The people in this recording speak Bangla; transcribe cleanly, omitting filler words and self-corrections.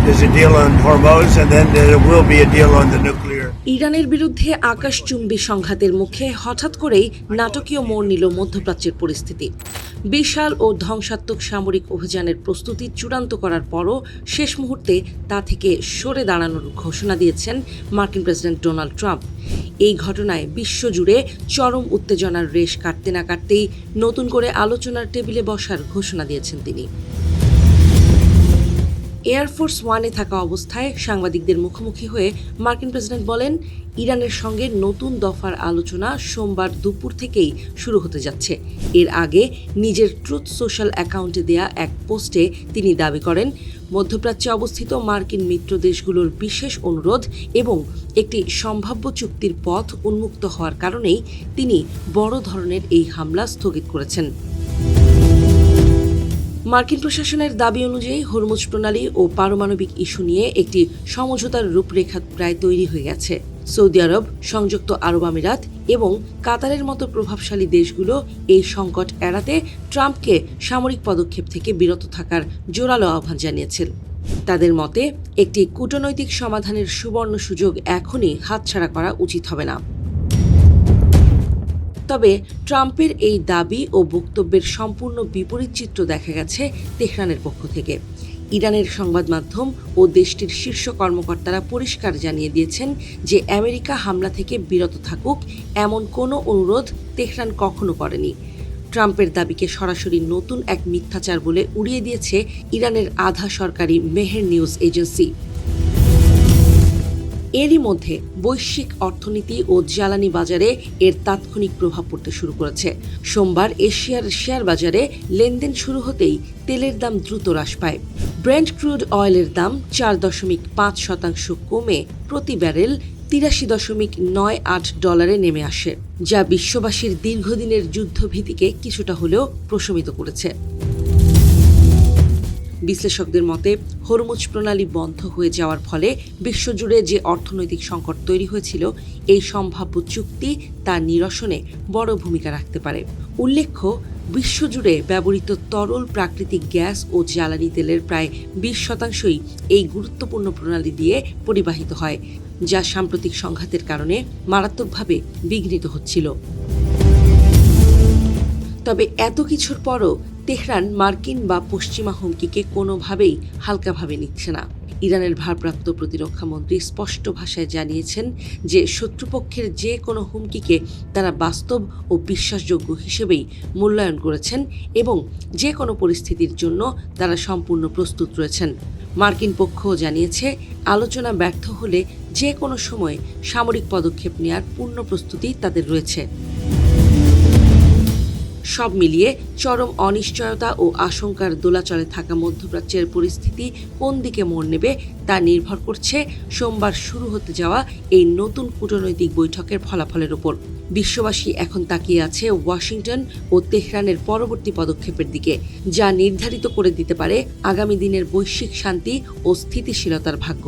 There's a deal on Hormuz, and then there will be a deal on the nuclear. ইরানের বিরুদ্ধে আকাশচুম্বী সংঘাতের মুখে হঠাৎ করেই নাটকীয় মোড় নিল মধ্যপ্রাচ্যের পরিস্থিতি। বিশাল ও ধ্বংসাত্মক সামরিক অভিযানের প্রস্তুতি চূড়ান্ত করার পরও শেষ মুহূর্তে তা থেকে সরে দাঁড়ানোর ঘোষণা দিয়েছেন মার্কিন প্রেসিডেন্ট ডোনাল্ড ট্রাম্প। এই ঘটনায় বিশ্বজুড়ে চরম উত্তেজনার রেশ কাটতে না কাটতেই নতুন করে আলোচনার টেবিলে বসার ঘোষণা দিয়েছেন তিনি। এয়ারফোর্স ওয়ানে থাকা অবস্থায় সাংবাদিকদের মুখোমুখি হয়ে মার্কিন প্রেসিডেন্ট বলেন, ইরানের সঙ্গে নতুন দফার আলোচনা সোমবার দুপুর থেকেই শুরু হতে যাচ্ছে। এর আগে নিজের ট্রুথ সোশ্যাল অ্যাকাউন্টে দেয়া এক পোস্টে তিনি দাবি করেন, মধ্যপ্রাচ্যে অবস্থিত মার্কিন মিত্র দেশগুলোর বিশেষ অনুরোধ এবং একটি সম্ভাব্য চুক্তির পথ উন্মুক্ত হওয়ার কারণেই তিনি বড় ধরনের এই হামলা স্থগিত করেছেন। মার্কিন প্রশাসনের দাবি অনুযায়ী হরমুজ প্রণালী ও পারমাণবিক ইস্যু নিয়ে একটি সমঝোতার রূপরেখা প্রায় তৈরি হয়ে গেছে। সৌদি আরব, সংযুক্ত আরব আমিরাত এবং কাতারের মতো প্রভাবশালী দেশগুলো এই সংকট এড়াতে ট্রাম্পকে সামরিক পদক্ষেপ থেকে বিরত থাকার জোরালো আহ্বান জানিয়েছেন। তাদের মতে একটি কূটনৈতিক সমাধানের সুবর্ণ সুযোগ এখনই হাতছাড়া করা উচিত হবে না। তবে ট্রাম্পের এই দাবি ও বক্তব্যের সম্পূর্ণ বিপরীত চিত্র দেখা গেছে তেহরানের পক্ষ থেকে। ইরানের সংবাদ মাধ্যম ও দেশটির শীর্ষ কর্মকর্তারা পরিষ্কার জানিয়ে দিয়েছেন যে আমেরিকা হামলা থেকে বিরত থাকুক এমন কোনো অনুরোধ তেহরান কখনো করেনি। ট্রাম্পের দাবিকে সরাসরি নতুন এক মিথ্যাচার বলে উড়িয়ে দিয়েছে ইরানের আধা সরকারি মেহের নিউজ এজেন্সি। এরই মধ্যে বৈশ্বিক অর্থনীতি ও জ্বালানি বাজারে এর তাৎক্ষণিক প্রভাব পড়তে শুরু করেছে। সোমবার এশিয়ার শেয়ার বাজারে লেনদেন শুরু হতেই তেলের দাম দ্রুত হ্রাস পায়। ব্রেন্ট ক্রুড অয়েলের দাম 4.5% কমে প্রতি ব্যারেল $83.98 নেমে আসে, যা বিশ্ববাসীর দীর্ঘদিনের যুদ্ধভীতিকে কিছুটা হলেও প্রশমিত করেছে। বিশ্লেষকদের মতে, হরমুজ প্রণালী বন্ধ হয়ে যাওয়ার ফলে বিশ্বজুড়ে যে অর্থনৈতিক সংকট তৈরি হয়েছিল, এই সম্ভাব্য চুক্তি তা নিরসনে বড় ভূমিকা রাখতে পারে। উল্লেখ্য, বিশ্বজুড়ে ব্যবহৃত তরল প্রাকৃতিক গ্যাস ও জ্বালানি তেলের প্রায় 20%ই এই গুরুত্বপূর্ণ প্রণালী দিয়ে পরিবাহিত হয়, যা সাম্প্রতিক সংঘাতের কারণে মারাত্মকভাবে বিঘ্নিত হচ্ছিল। তবে এত কিছুর পরও তেহরান মার্কিন বা পশ্চিমা হুমকিকে কোনোভাবেই হালকাভাবে নিচ্ছে না। ইরানের ভারপ্রাপ্ত প্রতিরক্ষা মন্ত্রী স্পষ্ট ভাষায় জানিয়েছেন যে শত্রুপক্ষের যে কোনো হুমকিকে তারা বাস্তব ও বিশ্বাসযোগ্য হিসেবেই মূল্যায়ন করেছেন এবং যে কোনো পরিস্থিতির জন্য তারা সম্পূর্ণ প্রস্তুত রয়েছেন। মার্কিন পক্ষও জানিয়েছে, আলোচনা ব্যর্থ হলে যে কোনো সময় সামরিক পদক্ষেপ নেওয়ার পূর্ণ প্রস্তুতি তাদের রয়েছে। সব মিলিয়ে চরম অনিশ্চয়তা ও আশঙ্কার দোলাচলে থাকা মধ্যপ্রাচ্যের পরিস্থিতি কোন দিকে মোড় নেবে তা নির্ভর করছে সোমবার শুরু হতে যাওয়া এই নতুন কূটনৈতিক বৈঠকের ফলাফলের উপর। বিশ্ববাসী এখন তাকিয়ে আছে ওয়াশিংটন ও তেহরানের পরবর্তী পদক্ষেপের দিকে, যা নির্ধারিত করে দিতে পারে আগামী দিনের বৈশ্বিক শান্তি ও স্থিতিশীলতার ভাগ্য।